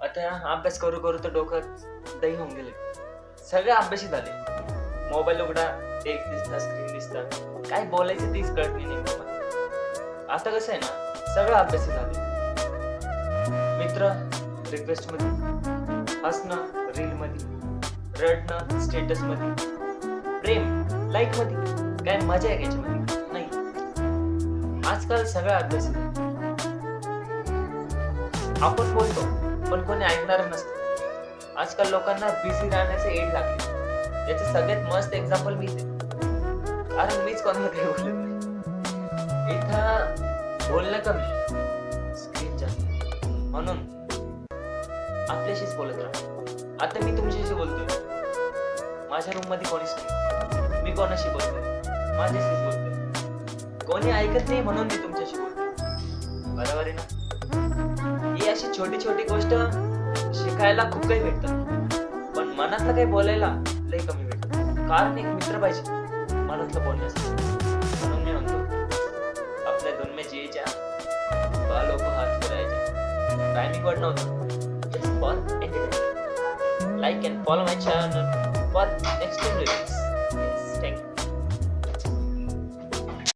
आता अभ्यास करू करू तर डोकं दही होऊन गेले. सगळे अभ्यासी झाले. मोबाईल उघडा, टेक्स्ट दिसता, स्क्रीन दिसता. काय बोलायचं तेच कळत नाही नेमकं मला. आता कसं आहे ना, सगळं अभ्यासी झाले. मित्र रिक्वेस्ट मध्ये, हसणं रील मध्ये, रडणं स्टेटस मध्ये, प्रेम लाईक मध्ये. काय मजा आहे याच्यामध्ये? नाही. आजकाल सगळं अभ्यासी झालं. आपण बोलतो पण कोणी ऐकणार नसतं. आजकाल लोकांना बिझी राहण्याचे एड लागले. याचं सगळ्यात मस्त एक्झाम्पल मीच आहे. कारण मीच कोणाला काही बोलत नाही. इथं बोलणं कमी, स्क्रीन जास्त. म्हणून आपल्याशीच बोलत राहा. आता मी तुमच्याशी बोलतोय. माझ्या रूम मध्ये कोणीच नाही. मी कोणाशी बोलतोय? माझ्याशीच बोलतोय. कोणी ऐकत नाही म्हणून मी तुमच्याशी बोलतोय. बरोबर आहे ना? ही अशी छोटी छोटी गोष्ट शिकायला खूप काही भेटतं, पण मनातलं काही बोलायला लय कमी भेटतं. कारण एक मित्र पाहिजे मनातलं बोलण्यासाठी. म्हणून मी म्हणतो, आपल्या दुन में जी जा, बालों को हाथ फिरायचे. टायमिंग वर्ड नव्हतं, just for entertainment. Like and follow my channel for next videos.